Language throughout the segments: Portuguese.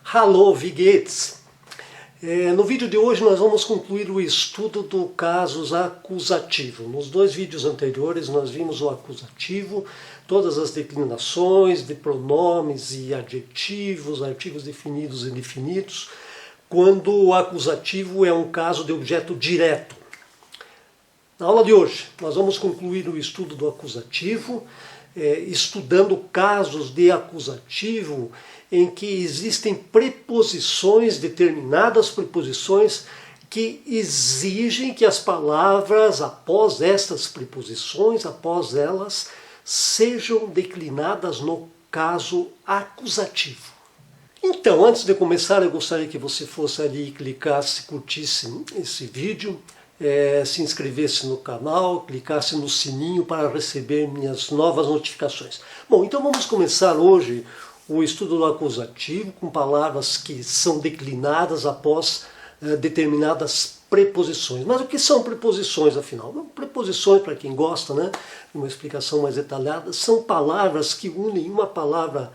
Hallo, wie geht's? No vídeo de hoje nós vamos concluir o estudo do caso acusativo. Nos dois vídeos anteriores nós vimos o acusativo, todas as declinações de pronomes e adjetivos, artigos definidos e indefinidos, quando o acusativo é um caso de objeto direto. Na aula de hoje nós vamos concluir o estudo do acusativo, estudando casos de acusativo em que existem preposições, determinadas preposições, que exigem que as palavras, após estas preposições, após elas, sejam declinadas no caso acusativo. Então, antes de começar, eu gostaria que você fosse ali e clicasse, curtisse esse vídeo, se inscrevesse no canal, clicasse no sininho para receber minhas novas notificações. Bom, então vamos começar hoje o estudo do acusativo com palavras que são declinadas após determinadas preposições. Mas o que são preposições, afinal? Preposições, para quem gosta, né, de uma explicação mais detalhada, são palavras que unem uma palavra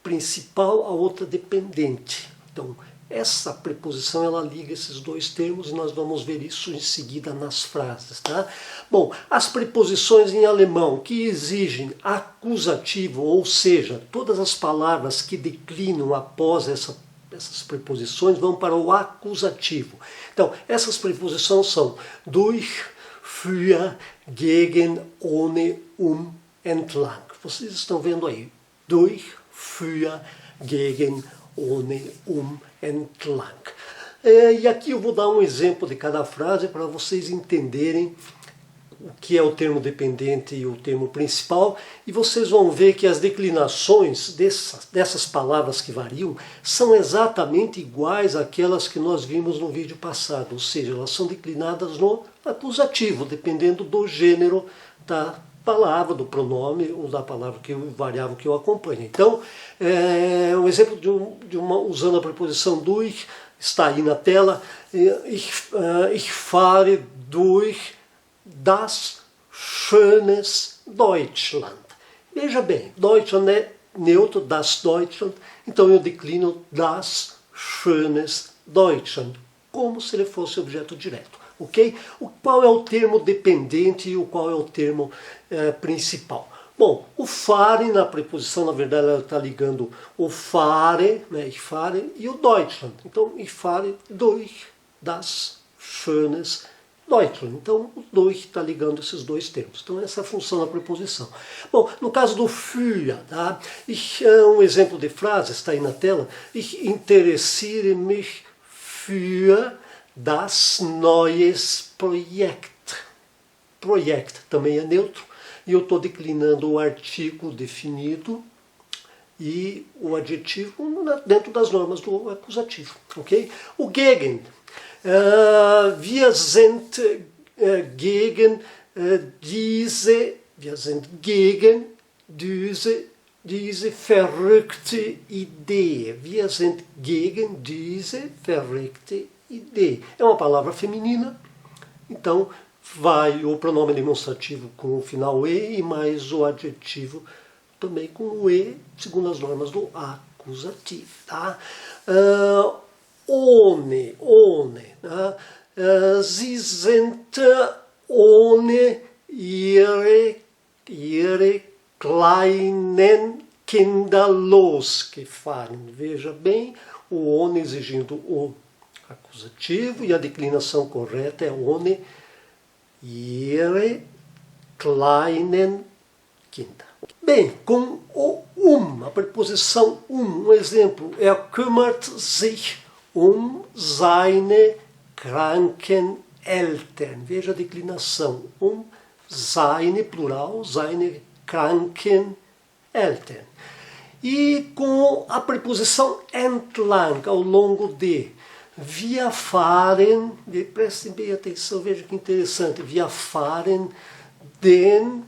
principal a outra dependente. Então, essa preposição ela liga esses dois termos e nós vamos ver isso em seguida nas frases. Tá? Bom, as preposições em alemão que exigem acusativo, ou seja, todas as palavras que declinam após essas preposições vão para o acusativo. Então, essas preposições são durch, für, gegen, ohne, entlang. Vocês estão vendo aí, durch, für, gegen, ohne, entlang. E aqui eu vou dar um exemplo de cada frase para vocês entenderem o que é o termo dependente e o termo principal, e vocês vão ver que as declinações dessas palavras que variam são exatamente iguais àquelas que nós vimos no vídeo passado, ou seja, elas são declinadas no acusativo, dependendo do gênero da palavra, do pronome ou da palavra variável que eu acompanho. Então, um exemplo usando a preposição durch está aí na tela. Ich fahre durch das schönes Deutschland. Veja bem, Deutschland é neutro, das Deutschland, então eu declino das schönes Deutschland, como se ele fosse objeto direto. Okay? Qual é o termo dependente e o qual é o termo principal? Bom, o fahre na preposição, na verdade, ela está ligando o fahre, né, ich fahre, e o Deutschland. Então, ich fahre durch das schönes Deutschland. Então, o durch está ligando esses dois termos. Então, essa é a função da preposição. Bom, no caso do für, tá? Um exemplo de frase está aí na tela. Ich interessiere mich für das neues Projekt. Projekt também é neutro. E eu estou declinando o artigo definido e o adjetivo dentro das normas do acusativo. Okay? O gegen. Wir sind gegen diese verrückte Idee. Wir sind gegen diese verrückte Idee. É uma palavra feminina, então vai o pronome demonstrativo com o final e mais o adjetivo também com o e, segundo as normas do acusativo. Tá? Ohne. Tá? Sie sind ohne ihre kleinen Kinder losgefahren. Veja bem, o ohne exigindo o acusativo e a declinação correta é ohne ihre kleinen Kinder. Bem, com o a preposição um exemplo, kümmert sich seine kranken Eltern. Veja a declinação, seine, plural, seine kranken Eltern. E com a preposição entlang, ao longo de, wir fahren, prestem bem atenção, veja que interessante, wir fahren den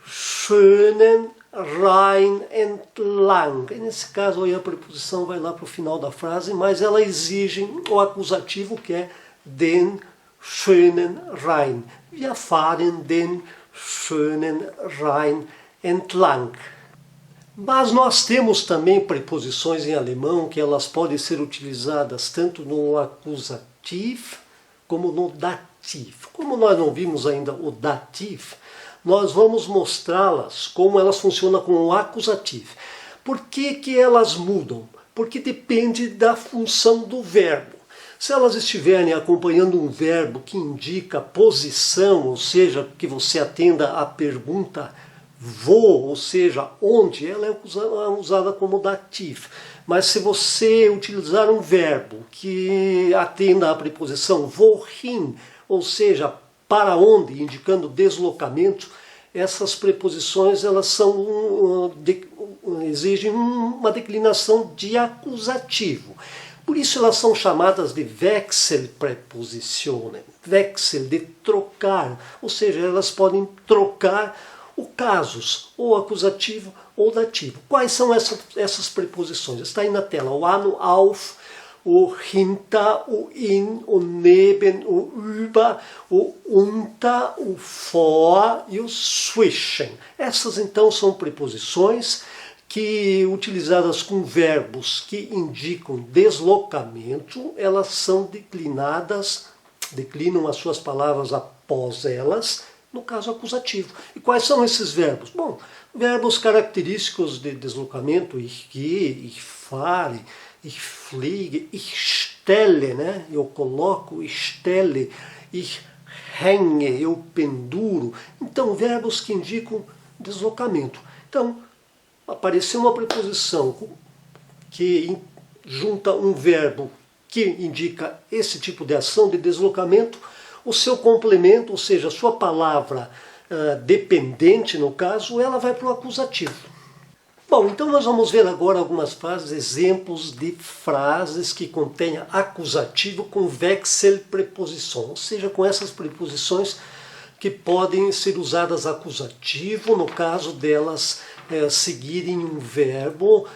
schönen Rhein entlang. E nesse caso aí a preposição vai lá para o final da frase, mas ela exige o acusativo que é den schönen Rhein. Wir fahren den schönen Rhein entlang. Mas nós temos também preposições em alemão que elas podem ser utilizadas tanto no acusativo como no dativo. Como nós não vimos ainda o dativo, nós vamos mostrá-las como elas funcionam com o acusativo. Por que que elas mudam? Porque depende da função do verbo. Se elas estiverem acompanhando um verbo que indica posição, ou seja, que você atenda à pergunta vou, ou seja, onde, ela é usada como dativo. Mas se você utilizar um verbo que atenda à preposição wohin, ou seja, para onde, indicando deslocamento, essas preposições elas exigem uma declinação de acusativo. Por isso elas são chamadas de Wechselpräpositionen. Wechsel, de trocar, ou seja, elas podem trocar o casos, ou acusativo ou dativo. Quais são essas preposições? Está aí na tela, o an, o auf, o hinter, o in, o neben, o über, o unter, o vor e o zwischen. Essas então são preposições que, utilizadas com verbos que indicam deslocamento, elas são declinam as suas palavras após elas, no caso acusativo. E quais são esses verbos? Bom, verbos característicos de deslocamento, ich gehe, ich fahre, ich fliege, ich stelle, né? Eu coloco, ich stelle, ich hänge, eu penduro. Então, verbos que indicam deslocamento. Então, apareceu uma preposição que junta um verbo que indica esse tipo de ação de deslocamento, o seu complemento, ou seja, a sua palavra dependente, no caso, ela vai para o acusativo. Bom, então nós vamos ver agora algumas frases, exemplos de frases que contêm acusativo com Wechselpräposition, ou seja, com essas preposições que podem ser usadas acusativo, no caso delas seguirem um verbo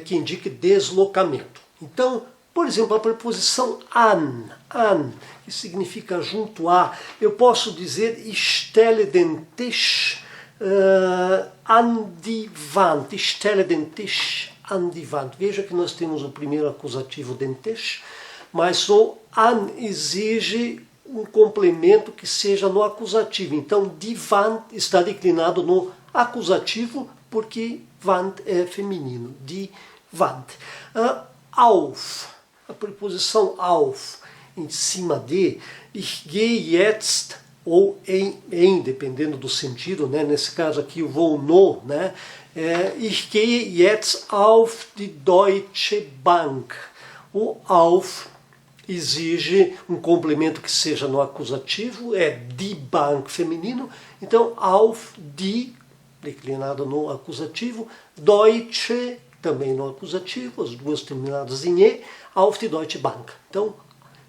que indique deslocamento. Então, por exemplo, a preposição an, que significa junto a, eu posso dizer ich stelle den Tisch an die Wand, ich stelle den Tisch an die Wand. Veja que nós temos o primeiro acusativo den Tisch, mas o an exige um complemento que seja no acusativo. Então, die Wand está declinado no acusativo porque Wand é feminino, die Wand. Auf, a preposição auf, em cima de, ich gehe jetzt, ou em, dependendo do sentido, né? Nesse caso aqui eu vou no, né? Ich gehe jetzt auf die Deutsche Bank. O auf exige um complemento que seja no acusativo, é die Bank feminino, então auf die, declinado no acusativo, Deutsche, também no acusativo, as duas terminadas em e, auf die Deutsche Bank. Então,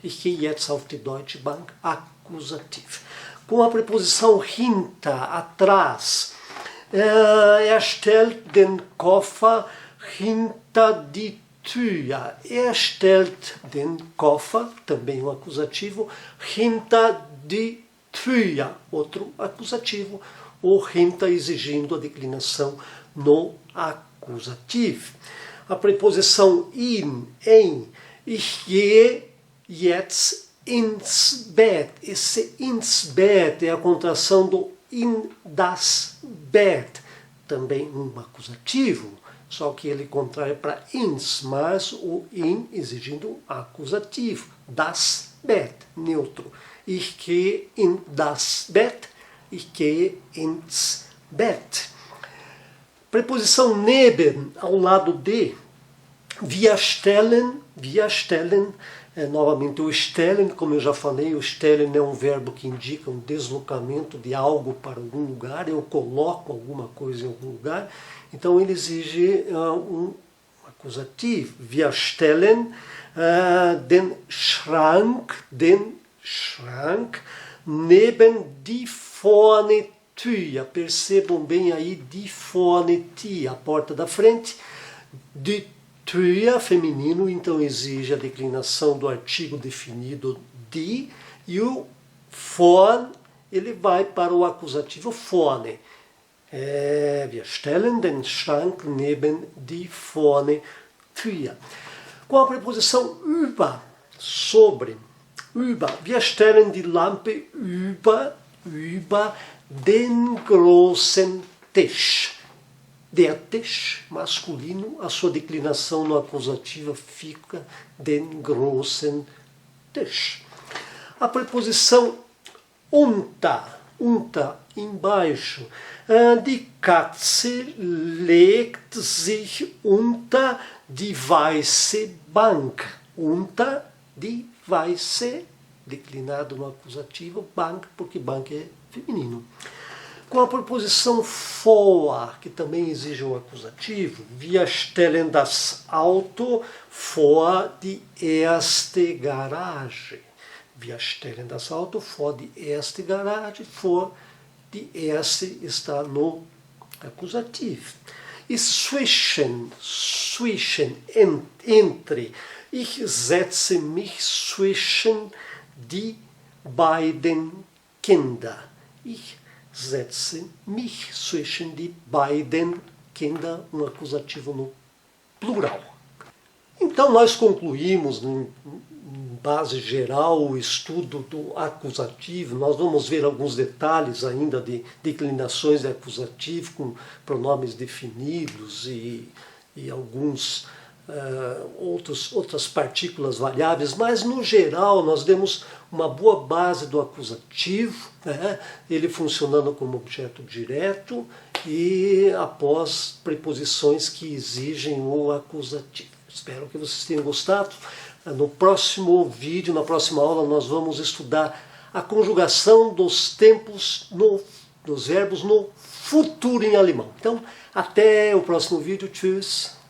ich gehe jetzt auf die Deutsche Bank, acusativo. Com a preposição hinter, atrás, stellt den Koffer hinter die Tür. Stellt den Koffer, também um acusativo, hinter die Tür, outro acusativo, o hinter exigindo a declinação no acusativo. A preposição in, em, ich gehe jetzt ins Bett. Esse ins Bett é a contração do in das Bett, também um acusativo, só que ele contrai para ins, mas o in exigindo acusativo. Das Bett, neutro. Ich gehe in das Bett, ich gehe ins Bett. Preposição neben, ao lado de, wir stellen, novamente o stellen, como eu já falei, o stellen é um verbo que indica um deslocamento de algo para algum lugar, eu coloco alguma coisa em algum lugar, então ele exige um acusativo. Wir stellen den Schrank neben die vorne Tür. Percebam bem aí, die vorne Tür, a porta da frente, die Tür, feminino, então exige a declinação do artigo definido die, e o vorn, ele vai para o acusativo vorne. Wir stellen den Schrank neben die vorne Tür. Com a preposição über, sobre, über. Wir stellen die Lampe über den großen Tisch. Der Tisch, masculino, a sua declinação no acusativo fica den großen Tisch. A preposição unter, embaixo. Die Katze legt sich unter die weiße Bank. Unter die weiße, declinado no acusativo, Bank, porque Bank é feminino. Com a preposição vor, que também exige um acusativo, wir stellen das Auto vor die erste Garage. Wir stellen das Auto vor die erste Garage, vor die erste está no acusativo. E zwischen, entre. Ich setze mich zwischen die beiden Kinder. Ich setze mich zwischen die beiden Kinder, um acusativo no plural. Então nós concluímos, em base geral, o estudo do acusativo. Nós vamos ver alguns detalhes ainda de declinações de acusativo com pronomes definidos e alguns outras partículas variáveis, mas no geral nós demos uma boa base do acusativo, né? Ele funcionando como objeto direto e após preposições que exigem o acusativo. Espero que vocês tenham gostado. No próximo vídeo, na próxima aula, nós vamos estudar a conjugação dos tempos, dos verbos no futuro em alemão. Então, até o próximo vídeo. Tschüss!